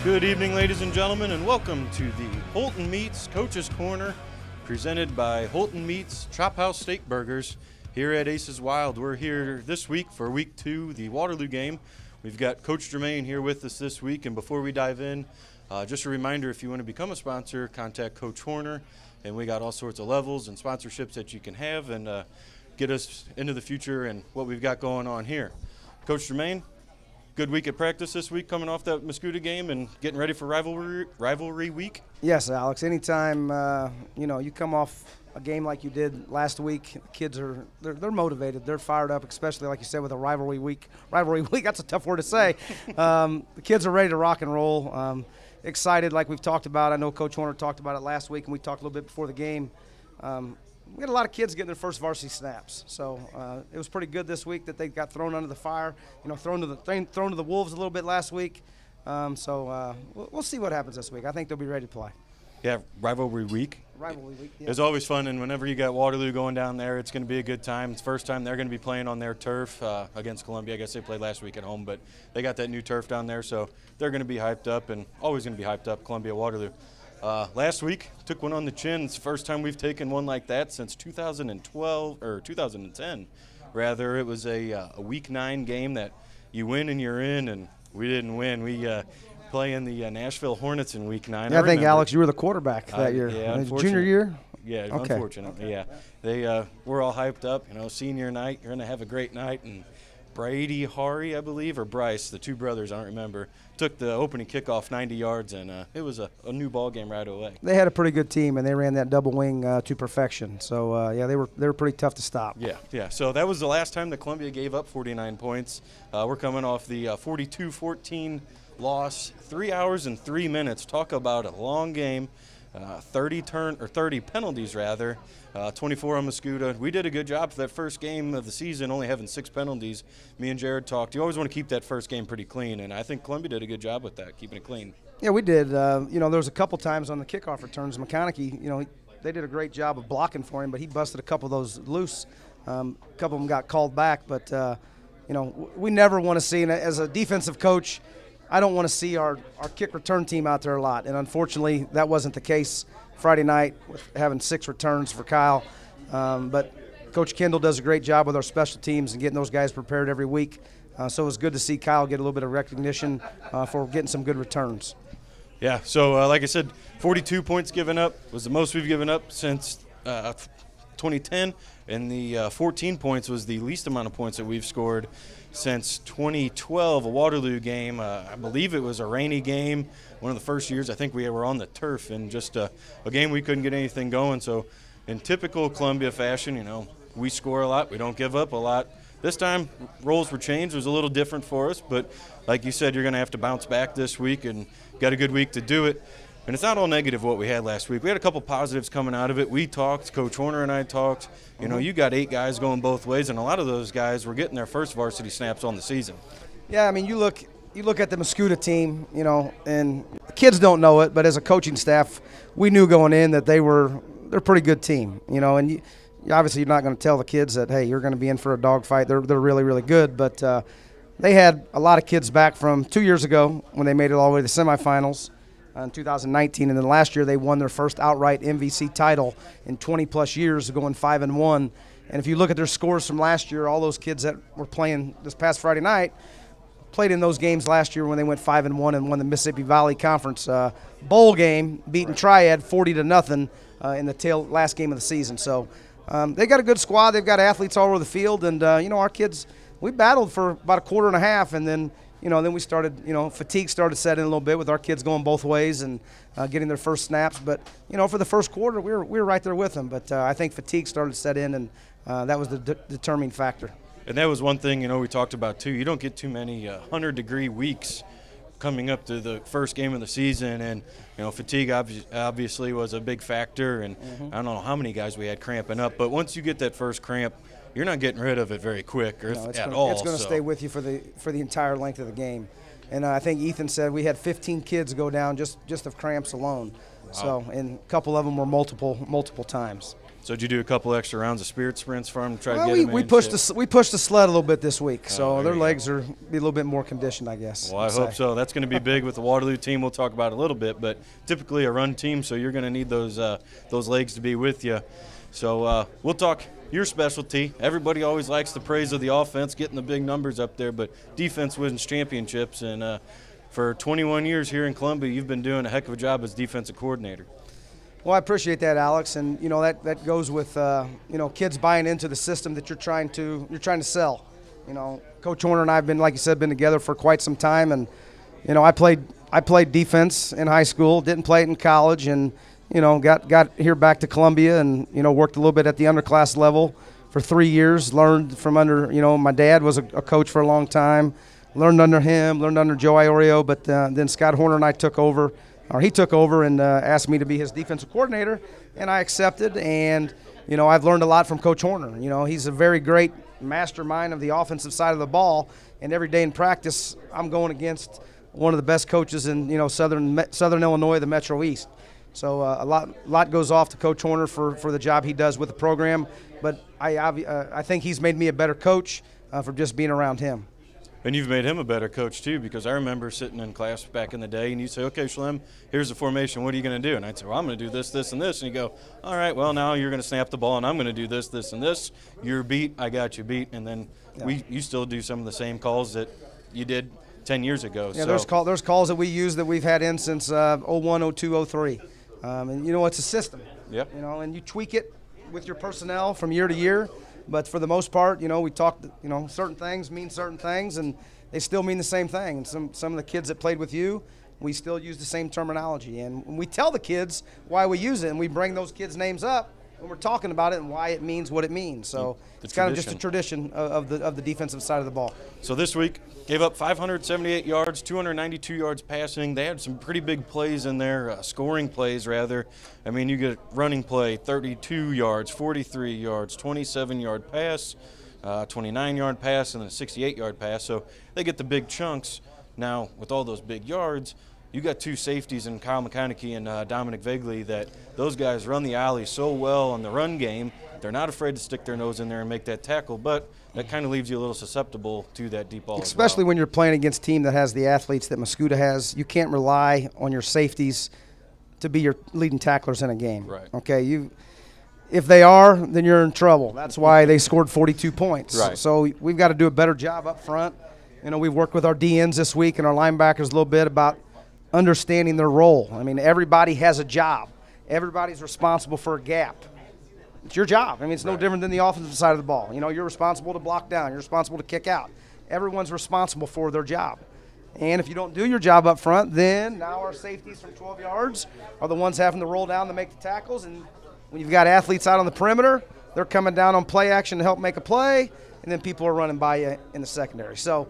Good evening, ladies and gentlemen, and welcome to the Holton Meats Coach's Corner, presented by Holton Meats Chop House Steak Burgers here at Aces Wild. We're here this week for week 2, the Waterloo game. We've got Coach Jermaine here with us this week, and before we dive in, just a reminder, if you want to become a sponsor, contact Coach Horner, and we got all sorts of levels and sponsorships that you can have and get us into the future and what we've got going on here. Coach Jermaine, good week at practice this week, coming off that Mascoutah game and getting ready for rivalry week? Yes, Alex. Anytime you come off a game like you did last week, kids they're motivated, they're fired up, especially like you said with a rivalry week. Rivalry week, that's a tough word to say. The kids are ready to rock and roll. Excited, like we've talked about. I know Coach Horner talked about it last week, and we talked a little bit before the game. We had a lot of kids getting their first varsity snaps, so it was pretty good this week that they got thrown under the fire. Thrown to the wolves a little bit last week. So we'll see what happens this week. I think they'll be ready to play. Yeah, rivalry week. Rivalry week. Yeah. It's always fun, and whenever you got Waterloo going down there, it's going to be a good time. It's the first time they're going to be playing on their turf against Columbia. I guess they played last week at home, but they got that new turf down there, so they're going to be hyped up and always going to be hyped up. Columbia Waterloo. Last week, took one on the chin. It's the first time we've taken one like that since 2012 or 2010. Rather, it was a Week 9 game that you win and you're in, and we didn't win. We play in the Nashville Hornets in Week 9. Yeah, I think, Alex, you were the quarterback that year. Yeah, junior year? Yeah, okay. Unfortunately, yeah. We're all hyped up. Senior night, you're going to have a great night, and Brady Hari, I believe, or Bryce, the two brothers, I don't remember, took the opening kickoff 90 yards, and it was a new ball game right away. They had a pretty good team, and they ran that double wing to perfection. So, they were pretty tough to stop. Yeah. So that was the last time that Columbia gave up 49 points. We're coming off the 42-14 loss, 3 hours and 3 minutes. Talk about a long game. 30 penalties rather, 24 on Mascoutah. We did a good job for that first game of the season, only having 6 penalties. Me and Jared talked. You always want to keep that first game pretty clean, and I think Columbia did a good job with that, keeping it clean. Yeah, we did. There was a couple times on the kickoff returns. McConaughey, they did a great job of blocking for him, but he busted a couple of those loose. A couple of them got called back, but we never want to see. And as a defensive coach, I don't want to see our kick return team out there a lot, and unfortunately that wasn't the case Friday night with having 6 returns for Kyle. But Coach Kendall does a great job with our special teams and getting those guys prepared every week. So it was good to see Kyle get a little bit of recognition for getting some good returns. Yeah, so like I said, 42 points given up was the most we've given up since 2010, and the 14 points was the least amount of points that we've scored since 2012, a Waterloo game. I believe it was a rainy game, one of the first years I think we were on the turf, and just a game we couldn't get anything going. So in typical Columbia fashion, we score a lot, we don't give up a lot. This time, roles were changed. It was a little different for us, but like you said, you're going to have to bounce back this week, and got a good week to do it. And it's not all negative what we had last week. We had a couple positives coming out of it. We talked, Coach Horner and I talked. You got 8 guys going both ways, and a lot of those guys were getting their first varsity snaps on the season. Yeah, I mean, you look at the Mascoutah team, and the kids don't know it, but as a coaching staff, we knew going in that they're a pretty good team, and obviously you're not going to tell the kids that, hey, you're going to be in for a dogfight. They're really, really good, but they had a lot of kids back from 2 years ago when they made it all the way to the semifinals. In 2019, and then last year they won their first outright MVC title in 20-plus years, going 5-1. And if you look at their scores from last year, all those kids that were playing this past Friday night played in those games last year when they went 5-1 and won the Mississippi Valley Conference bowl game, beating Triad 40-0 in the last game of the season. So they got a good squad. They've got athletes all over the field, and our kids, we battled for about a quarter and a half, and then then we started, fatigue started setting in a little bit with our kids going both ways and getting their first snaps. But, for the first quarter, we were right there with them. But I think fatigue started to set in, and that was the determining factor. And that was one thing, we talked about, too. You don't get too many 100-degree weeks coming up to the first game of the season. And, fatigue obviously was a big factor. And I don't know how many guys we had cramping up. But once you get that first cramp, you're not getting rid of it very quick at all. It's going to stay with you for the entire length of the game. And I think Ethan said we had 15 kids go down just of cramps alone. Wow. So, and a couple of them were multiple times. So did you do a couple extra rounds of spirit sprints for them to try to Well, get them we in pushed shape? we pushed the sled a little bit this week, so there their you legs are be a little bit more conditioned, I guess. Well, I hope so. That's going to be big with the Waterloo team. We'll talk about it a little bit, but typically a run team, so you're going to need those legs to be with you. So we'll talk your specialty. Everybody always likes the praise of the offense, getting the big numbers up there, but defense wins championships. And for 21 years here in Columbia, you've been doing a heck of a job as defensive coordinator. Well, I appreciate that, Alex, and that goes with kids buying into the system that you're trying to sell. Coach Horner and I have been, like you said, been together for quite some time, and I played defense in high school, didn't play it in college, and got here back to Columbia, and worked a little bit at the underclass level for 3 years. Learned from under my dad was a coach for a long time. Learned under him, learned under Joe Iorio, but then Scott Horner and I took over. Or he took over and asked me to be his defensive coordinator, and I accepted. And I've learned a lot from Coach Horner. He's a very great mastermind of the offensive side of the ball. And every day in practice, I'm going against one of the best coaches in Southern Illinois, the Metro East. So a lot goes off to Coach Horner for the job he does with the program. But I think he's made me a better coach for just being around him. And you've made him a better coach, too, because I remember sitting in class back in the day, and you'd say, okay, Shlem, here's the formation. What are you going to do? And I'd say, well, I'm going to do this, this, and this. And you go, all right, well, now you're going to snap the ball, and I'm going to do this, this, and this. You're beat. I got you beat. And then you still do some of the same calls that you did 10 years ago. Yeah, so. there's calls that we use that we've had in since 01, 02, 03. And, it's a system. Yep. And you tweak it with your personnel from year to year. But for the most part, we talked, certain things mean certain things, and they still mean the same thing. And some of the kids that played with you, we still use the same terminology. And we tell the kids why we use it, and we bring those kids' names up when we're talking about it and why it means what it means. So it's kind of just a tradition of the defensive side of the ball. So this week, gave up 578 yards, 292 yards passing. They had some pretty big plays in there, scoring plays rather. I mean, you get running play, 32 yards, 43 yards, 27-yard pass, 29-yard pass, and then a 68-yard pass. So they get the big chunks. Now, with all those big yards, you got two safeties in Kyle McConaughey and Dominic Vegley that those guys run the alley so well on the run game. They're not afraid to stick their nose in there and make that tackle, but that kind of leaves you a little susceptible to that deep ball. Especially when you're playing against a team that has the athletes that Mascoutah has. You can't rely on your safeties to be your leading tacklers in a game. Right. Okay, if they are, then you're in trouble. That's why they scored 42 points. Right. So we've got to do a better job up front. We've worked with our DNs this week and our linebackers a little bit about understanding their role. I mean, everybody has a job. Everybody's responsible for a gap. It's your job. I mean, it's no different than the offensive side of the ball. You're responsible to block down. You're responsible to kick out. Everyone's responsible for their job. And if you don't do your job up front, then now our safeties from 12 yards are the ones having to roll down to make the tackles. And when you've got athletes out on the perimeter, they're coming down on play action to help make a play, and then people are running by you in the secondary. So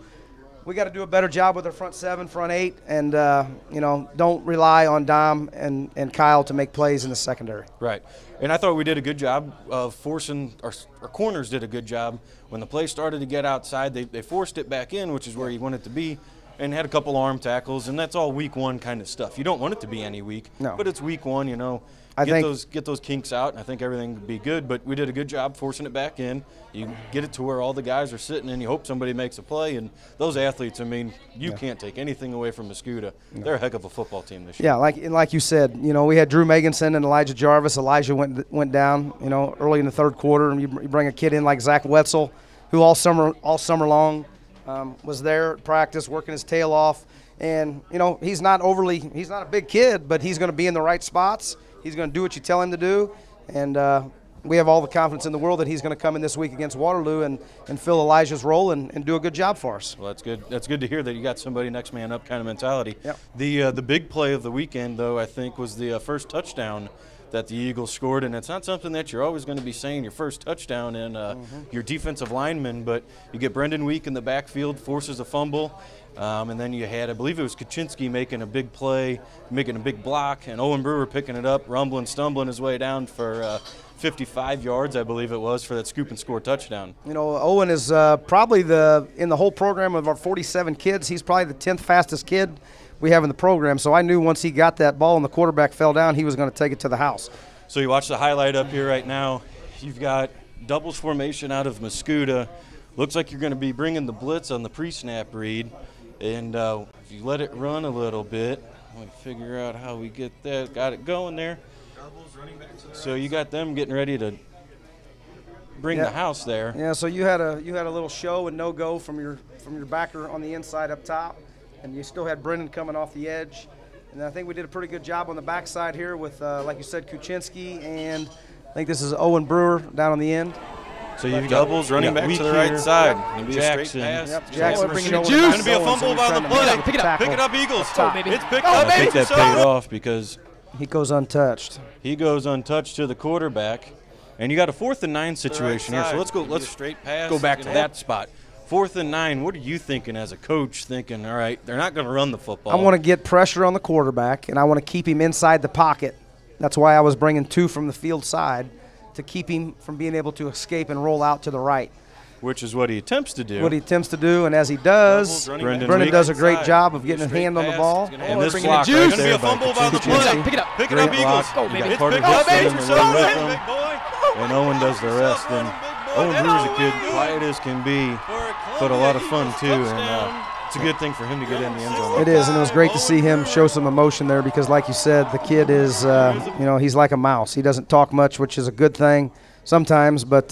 we got to do a better job with our front seven, front eight, and don't rely on Dom and Kyle to make plays in the secondary. Right. And I thought we did a good job of forcing – our corners did a good job. When the play started to get outside, they forced it back in, which is where you want it to be, and had a couple arm tackles, and that's all week one kind of stuff. You don't want it to be any week, but it's week one, Get those kinks out, and I think everything would be good. But we did a good job forcing it back in. You get it to where all the guys are sitting, and you hope somebody makes a play. And those athletes, I mean, you can't take anything away from Mascoutah. No. They're a heck of a football team this year. Yeah, like you said, we had Drew Meganson and Elijah Jarvis. Elijah went down, early in the third quarter, and you bring a kid in like Zach Wetzel, who all summer long was there at practice, working his tail off. And he's not a big kid, but he's going to be in the right spots. He's going to do what you tell him to do, and we have all the confidence in the world that he's going to come in this week against Waterloo and fill Elijah's role and do a good job for us. Well, that's good. That's good to hear that you got somebody next man up kind of mentality. Yep. The big play of the weekend, though, I think was the first touchdown that the Eagles scored, and it's not something that you're always going to be saying your first touchdown in your defensive lineman, but you get Brendan Week in the backfield, forces a fumble. And then you had, I believe it was Kaczynski making a big play, making a big block, and Owen Brewer picking it up, rumbling, stumbling his way down for 55 yards, I believe it was, for that scoop and score touchdown. Owen is probably in the whole program of our 47 kids, he's probably the 10th fastest kid we have in the program. So I knew once he got that ball and the quarterback fell down, he was going to take it to the house. So you watch the highlight up here right now. You've got doubles formation out of Mascoutah. Looks like you're going to be bringing the blitz on the pre-snap read. And if you let it run a little bit, let me figure out how we get that. Got it going there. So you got them getting ready to bring the house there. Yeah, so you had a little show and no go from your backer on the inside up top, and you still had Brendan coming off the edge. And I think we did a pretty good job on the backside here with, like you said, Kuczynski, and I think this is Owen Brewer down on the end. So you've doubles running back to the right side. Going to be a straight pass. Yep, Jackson bringing it juice. Going to be a fumble by the play. Pick it up, Eagles. It's picked up. I think that paid off because he goes untouched. He goes untouched to the quarterback, and you got a 4th and 9 situation here. So let's go. Let's straight pass. Go back to that spot. 4th and 9. What are you thinking as a coach? Thinking, all right, they're not going to run the football. I want to get pressure on the quarterback, and I want to keep him inside the pocket. That's why I was bringing 2 from the field side, to keep him from being able to escape and roll out to the right. Which is what he attempts to do. And as he does, Brendan does a great job of getting a hand on the ball. And this block right there, be a fumble by the play. Pick it up, Eagles. It's picked up, and Owen does the rest. And Owen Brewer's a kid, quiet as can be, but a lot of fun too. And it's a good thing for him to get in the end zone. It is, and it was great to see him show some emotion there because, like you said, the kid is, he's like a mouse. He doesn't talk much, which is a good thing sometimes, but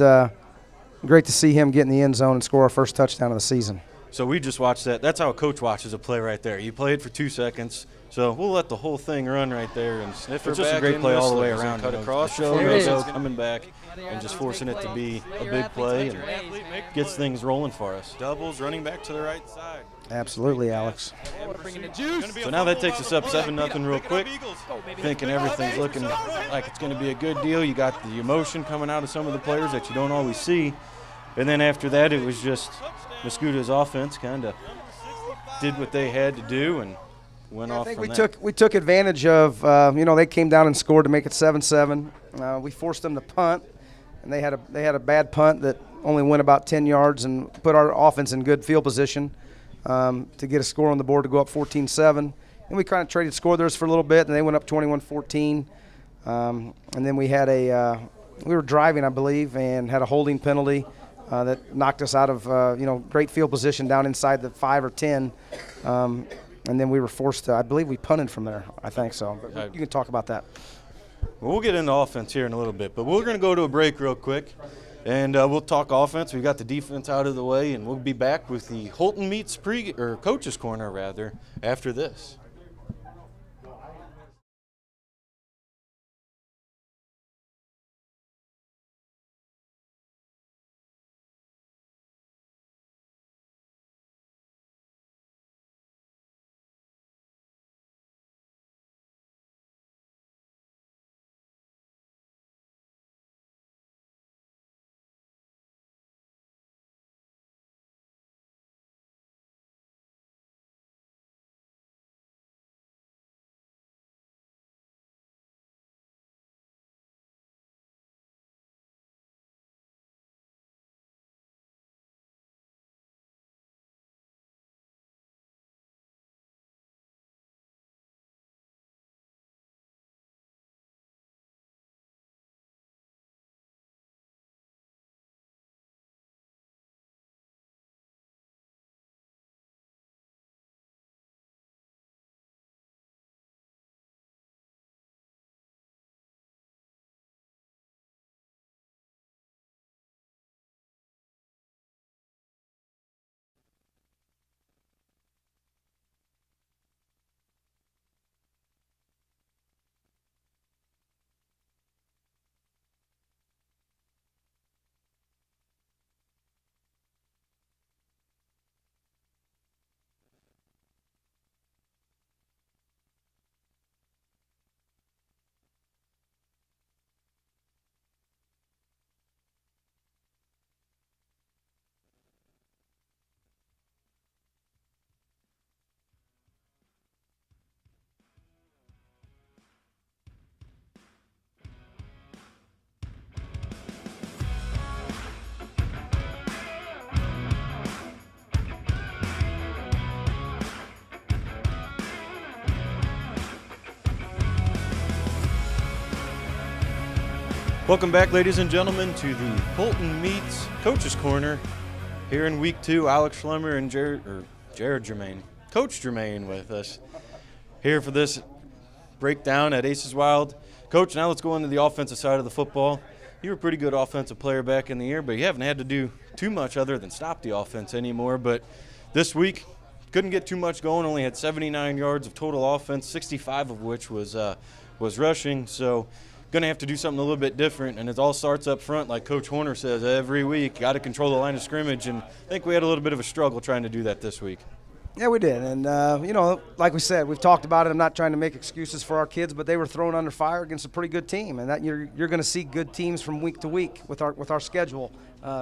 great to see him get in the end zone and score our first touchdown of the season. So we just watched that. That's how a coach watches a play right there. You play it for 2 seconds, so we'll let the whole thing run right there. And it's just a great play all the way around. Cut across, show, coming back, and just forcing it to be a big play and gets things rolling for us. Doubles running back to the right side. Absolutely, Alex. So now that takes us up 7-0 real quick. Thinking everything's looking like it's going to be a good deal. You got the emotion coming out of some of the players that you don't always see. And then after that, it was just Mascoutah's offense kind of did what they had to do and went off from that. We took advantage of, they came down and scored to make it 7-7. We forced them to punt, and they had a bad punt that only went about 10 yards and put our offense in good field position to get a score on the board to go up 14-7. And we kind of traded score theirs for a little bit, and they went up 21-14. And then we had we were driving, I believe, and had a holding penalty that knocked us out of, great field position down inside the 5 or 10. And then we were forced to, I believe we punted from there. I think so. But you can talk about that. Well, we'll get into offense here in a little bit, but we're going to go to a break real quick, and we'll talk offense. We've got the defense out of the way, and we'll be back with the Holton Meets Coach's Corner, after this. Welcome back, ladies and gentlemen, to the Fulton Meets Coach's Corner. Here in week 2, Alex Schlemmer and Jared Germain, Coach Germain with us here for this breakdown at Aces Wild. Coach, now let's go into the offensive side of the football. You were a pretty good offensive player back in the year, but you haven't had to do too much other than stop the offense anymore. But this week, couldn't get too much going, only had 79 yards of total offense, 65 of which was rushing. So going to have to do something a little bit different, and it all starts up front, like Coach Horner says every week. Got to control the line of scrimmage, and I think we had a little bit of a struggle trying to do that this week. Yeah, we did. And, like we said, we've talked about it. I'm not trying to make excuses for our kids, but they were thrown under fire against a pretty good team. And that you're going to see good teams from week to week with our schedule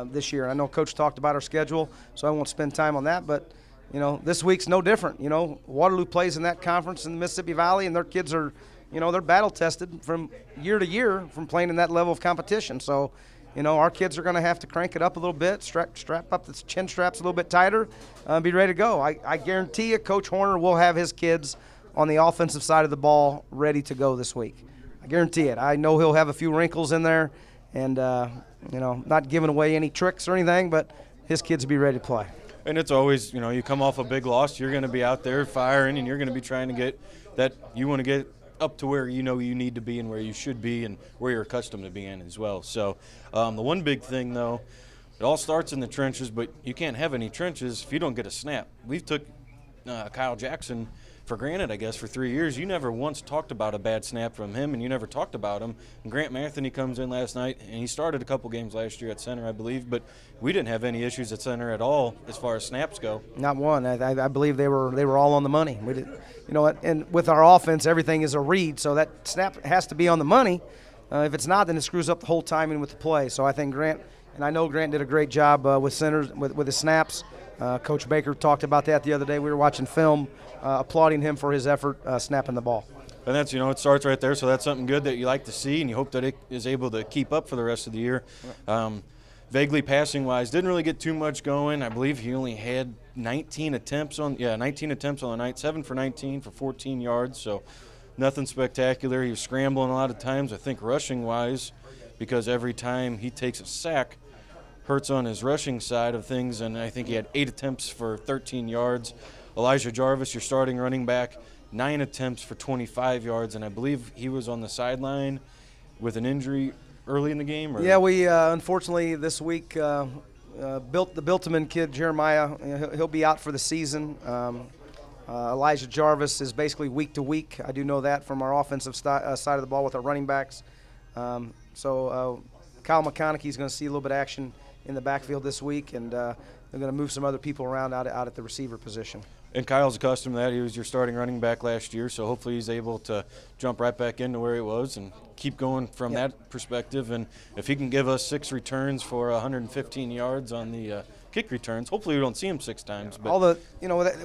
this year. I know Coach talked about our schedule, so I won't spend time on that. But, this week's no different. Waterloo plays in that conference in the Mississippi Valley, and their kids are, they're battle-tested from year to year from playing in that level of competition. So, our kids are going to have to crank it up a little bit, strap up the chin straps a little bit tighter, be ready to go. I guarantee you Coach Horner will have his kids on the offensive side of the ball ready to go this week. I guarantee it. I know he'll have a few wrinkles in there and, not giving away any tricks or anything, but his kids will be ready to play. And it's always, you come off a big loss, you're going to be out there firing, and you're going to be trying to get that you want to get up to where you need to be and where you should be and where you're accustomed to being as well. So the one big thing, though, it all starts in the trenches, but you can't have any trenches if you don't get a snap. We've took Kyle Jackson for granted, I guess, for 3 years. You never once talked about a bad snap from him, and you never talked about him. And Grant Anthony comes in last night, and he started a couple games last year at center, I believe, but we didn't have any issues at center at all as far as snaps go. Not one. I believe they were all on the money. We did, and with our offense, everything is a read, so that snap has to be on the money. If it's not, then it screws up the whole timing with the play. So I think Grant, and I know Grant did a great job with centers, with his snaps. Coach Baker talked about that the other day. We were watching film, applauding him for his effort snapping the ball. And that's, it starts right there, so that's something good that you like to see, and you hope that it is able to keep up for the rest of the year. Vaguely passing-wise, didn't really get too much going. I believe he only had 19 attempts on the night, 7 for 19 for 14 yards, so nothing spectacular. He was scrambling a lot of times, I think rushing-wise, because every time he takes a sack, hurts on his rushing side of things, and I think he had 8 attempts for 13 yards. Elijah Jarvis, your starting running back, 9 attempts for 25 yards, and I believe he was on the sideline with an injury early in the game? Or? Yeah, we unfortunately this week the Biltman kid, Jeremiah, he'll be out for the season. Elijah Jarvis is basically week to week. I do know that from our offensive side of the ball with our running backs. So Kyle McConaughey is going to see a little bit of action in the backfield this week, and they're going to move some other people around out at the receiver position. And Kyle's accustomed to that. He was your starting running back last year, so hopefully he's able to jump right back into where he was and keep going from that perspective. And if he can give us 6 returns for 115 yards on the kick returns, hopefully we don't see him 6 times. But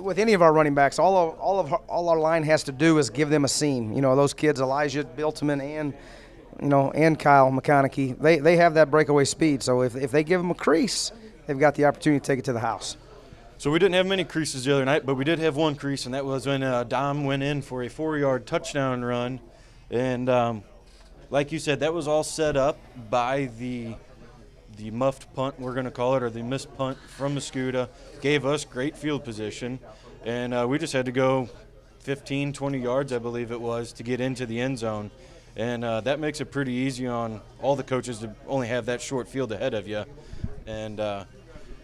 with any of our running backs, all our line has to do is give them a seam. Those kids, Elijah Biltman and Kyle McConaughey, they have that breakaway speed. So if they give them a crease, they've got the opportunity to take it to the house. So we didn't have many creases the other night, but we did have one crease, and that was when Dom went in for a 4-yard touchdown run. And like you said, that was all set up by the muffed punt, we're going to call it, or the missed punt from Mascoutah. Gave us great field position, and we just had to go 15, 20 yards, I believe it was, to get into the end zone. And that makes it pretty easy on all the coaches to only have that short field ahead of you. And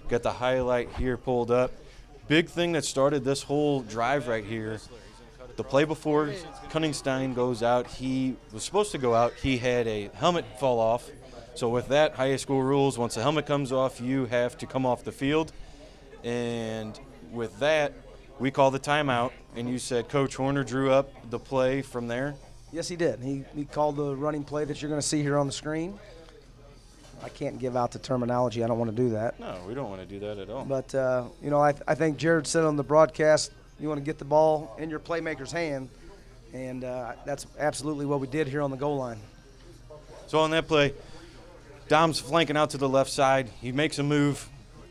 got the highlight here pulled up. Big thing that started this whole drive right here, the play before Cunningstein goes out, he was supposed to go out. He had a helmet fall off. So with that, high school rules, once the helmet comes off, you have to come off the field. And with that, we called the timeout, and you said Coach Horner drew up the play from there? Yes, he did. He called the running play that you're going to see here on the screen. I can't give out the terminology. I don't want to do that. No, we don't want to do that at all. But, I think Jared said on the broadcast, you want to get the ball in your playmaker's hand, and that's absolutely what we did here on the goal line. So on that play, Dom's flanking out to the left side. He makes a move,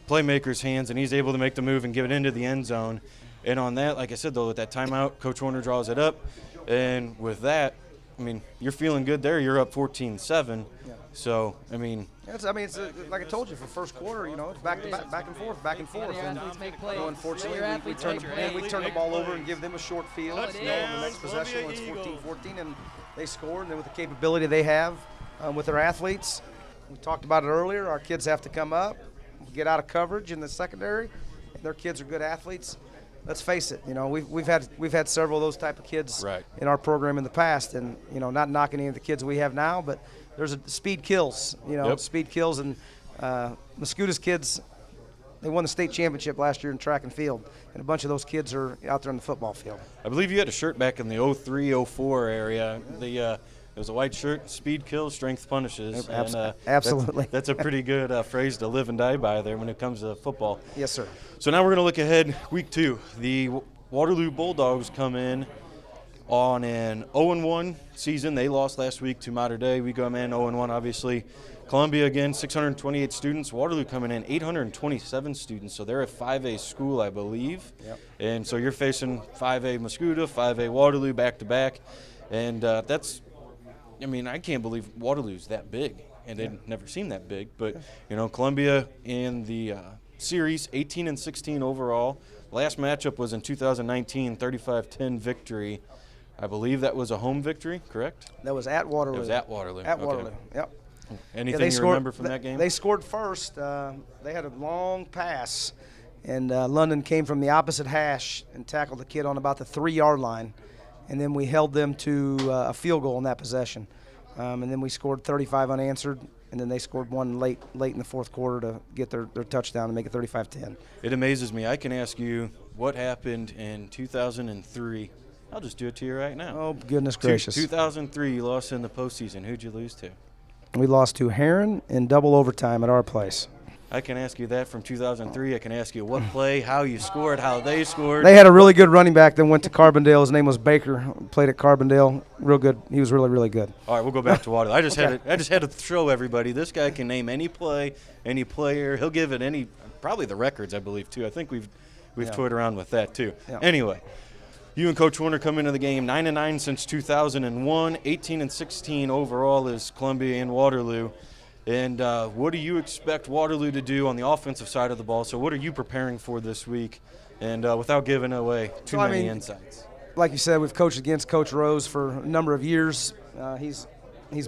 playmaker's hands, and he's able to make the move and give it into the end zone. And on that, like I said, though, with that timeout, Coach Horner draws it up. And with that, I mean, you're feeling good there. You're up 14-7. Yeah. So, I mean, it's like I told you, for first quarter, it's back and forth. And unfortunately, we turn the ball over and give them a short field. On the next possession, when it's 14-14, and they score. And then with the capability they have with their athletes, we talked about it earlier. Our kids have to come up, get out of coverage in the secondary. And their kids are good athletes. Let's face it, we've had several of those type of kids in our program in the past, and not knocking any of the kids we have now, but there's speed kills, speed kills, and Mascouta's kids, they won the state championship last year in track and field, and a bunch of those kids are out there on the football field. I believe you had a shirt back in the 03-04 area. It was a white shirt, speed kills, strength punishes. Absolutely. That's a pretty good phrase to live and die by there when it comes to football. Yes, sir. So now we're going to look ahead, week 2. The Waterloo Bulldogs come in on an 0-1 season. They lost last week to Mater Dei. We come in 0-1, obviously. Columbia, again, 628 students. Waterloo coming in 827 students. So they're a 5A school, I believe. Yep. And so you're facing 5A Mascouta, 5A Waterloo back-to-back. And that's – I mean, I can't believe Waterloo's that big, and they've never seen that big. But, Columbia in the series, 18-16 overall. Last matchup was in 2019, 35-10 victory. I believe that was a home victory, correct? That was at Waterloo. It was at Waterloo. At Waterloo, yep. Anything you remember from that game? They scored first. They had a long pass, and London came from the opposite hash and tackled the kid on about the 3-yard line. And then we held them to a field goal in that possession. And then we scored 35 unanswered, and then they scored one late in the fourth quarter to get their touchdown and make it 35-10. It amazes me. I can ask you what happened in 2003. I'll just do it to you right now. Oh, goodness gracious. 2003, you lost in the postseason. Who'd you lose to? We lost to Heron in double overtime at our place. I can ask you that from 2003. I can ask you what play, how you scored, how they scored. They had a really good running back that went to Carbondale. His name was Baker. Played at Carbondale. Real good. He was really, really good. All right, we'll go back to Waterloo. I just had to show everybody this guy can name any play, any player. He'll give it probably the records, I believe, too. I think we've toyed around with that too. Yeah. Anyway, you and Coach Warner come into the game 9-9 since 2001. 18-16 overall is Columbia and Waterloo. And what do you expect Waterloo to do on the offensive side of the ball? So what are you preparing for this week? And without giving away too many insights. Like you said, we've coached against Coach Rose for a number of years. He's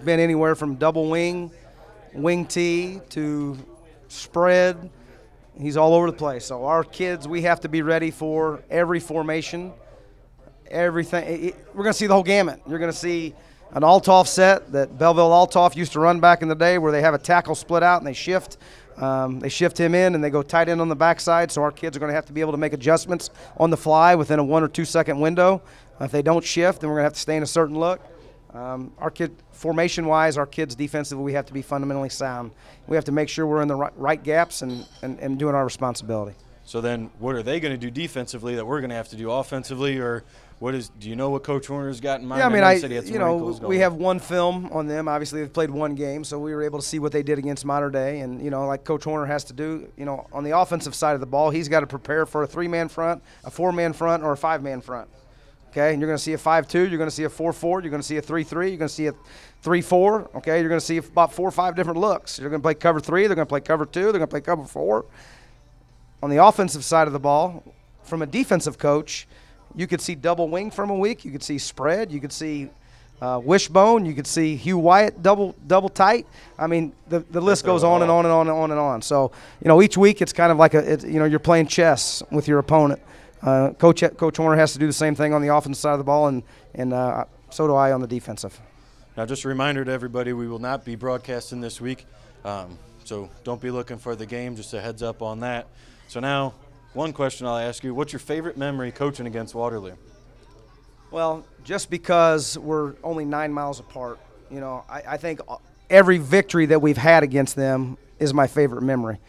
been anywhere from double wing T to spread. He's all over the place. So our kids, we have to be ready for every formation, everything. We're going to see the whole gamut. You're going to see an Althoff set that Belleville Althoff used to run back in the day, where they have a tackle split out and they shift. They shift him in and they go tight end on the backside. So our kids are going to have to be able to make adjustments on the fly within a 1 or 2 second window. If they don't shift, then we're going to have to stay in a certain look. Our kid, formation-wise, our kids defensively, we have to be fundamentally sound. We have to make sure we're in the right gaps and doing our responsibility. So then, what are they going to do defensively that we're going to have to do offensively, or do you know what Coach Warner's got in mind? Yeah, I mean, we have one film on them. Obviously, they've played one game, so we were able to see what they did against Mater Dei. And, like Coach Warner has to do, on the offensive side of the ball, he's got to prepare for a 3-man front, a 4-man front, or a 5-man front. Okay, and you're going to see a 5-2, you're going to see a 4-4, you're going to see a 3-3, you're going to see a 3-4. Okay, you're going to see about 4 or 5 different looks. You're going to play cover 3, they're going to play cover 2, they're going to play cover 4. On the offensive side of the ball, from a defensive coach, you could see double wing from a week. You could see spread. You could see wishbone. You could see Hugh Wyatt double tight. I mean, the list goes on and on and on and on and on. So, each week it's kind of like you're playing chess with your opponent. Coach Warner has to do the same thing on the offensive side of the ball, and so do I on the defensive. Now, just a reminder to everybody, we will not be broadcasting this week, so don't be looking for the game. Just a heads up on that. So now, one question I'll ask you: what's your favorite memory coaching against Waterloo? Well, just because we're only 9 miles apart, I think every victory that we've had against them is my favorite memory,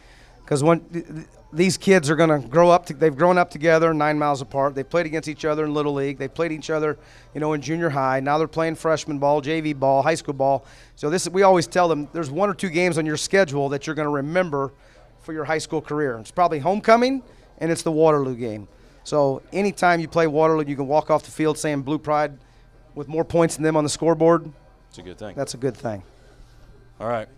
because when these kids are going to grow up, they've grown up together 9 miles apart. They played against each other in Little League. They played each other, in junior high. Now they're playing freshman ball, JV ball, high school ball. So we always tell them there's 1 or 2 games on your schedule that you're going to remember for your high school career. It's probably homecoming, and it's the Waterloo game. So anytime you play Waterloo, you can walk off the field saying Blue Pride with more points than them on the scoreboard, It's a good thing. that's a good thing. All right.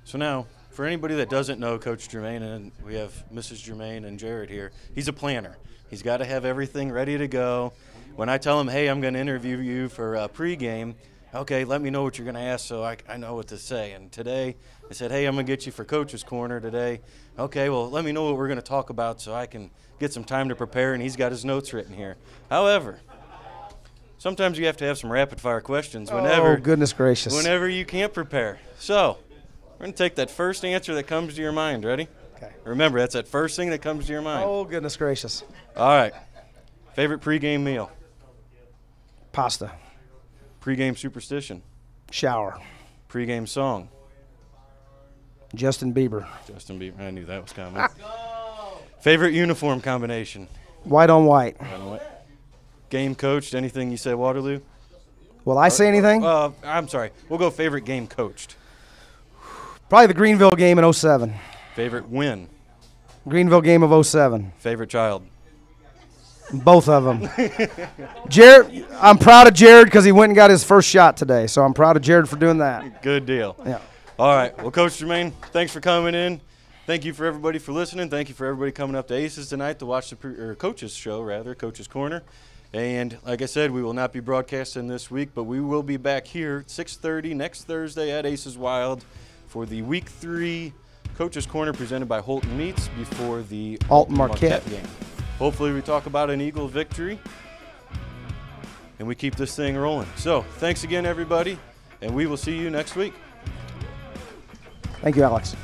So now, for anybody that doesn't know Coach Germain, and we have Mrs. Germain and Jared here, he's a planner. He's got to have everything ready to go. When I tell him, hey, I'm going to interview you for pregame, okay, let me know what you're going to ask so I know what to say. And today, I said, hey, I'm going to get you for Coach's Corner today. Okay, well, let me know what we're going to talk about so I can get some time to prepare, and he's got his notes written here. However, sometimes you have to have some rapid-fire questions whenever. Oh, goodness gracious. Whenever you can't prepare. So, we're going to take that first answer that comes to your mind. Ready? Okay. Remember, that's that first thing that comes to your mind. Oh, goodness gracious. All right. Favorite pregame meal? Pasta. Pregame superstition? Shower. Pregame song? Justin Bieber. Justin Bieber. I knew that was coming. Favorite uniform combination? White on white. Game coached? Anything you say, Waterloo? Will I say anything? I'm sorry. We'll go favorite game coached. Probably the Greenville game in 07. Favorite win? Greenville game of 07. Favorite child? Both of them. Jared, I'm proud of Jared because he went and got his first shot today. So I'm proud of Jared for doing that. Good deal. Yeah. All right. Well, Coach Germain, thanks for coming in. Thank you for everybody for listening. Thank you for everybody coming up to Aces tonight to watch the Coach's show, Coach's Corner. And like I said, we will not be broadcasting this week, but we will be back here at 6:30 next Thursday at Aces Wild for the Week 3 Coach's Corner presented by Holton Meats before the Alton Marquette game. Hopefully we talk about an Eagle victory and we keep this thing rolling. So thanks again, everybody, and we will see you next week. Thank you, Alex.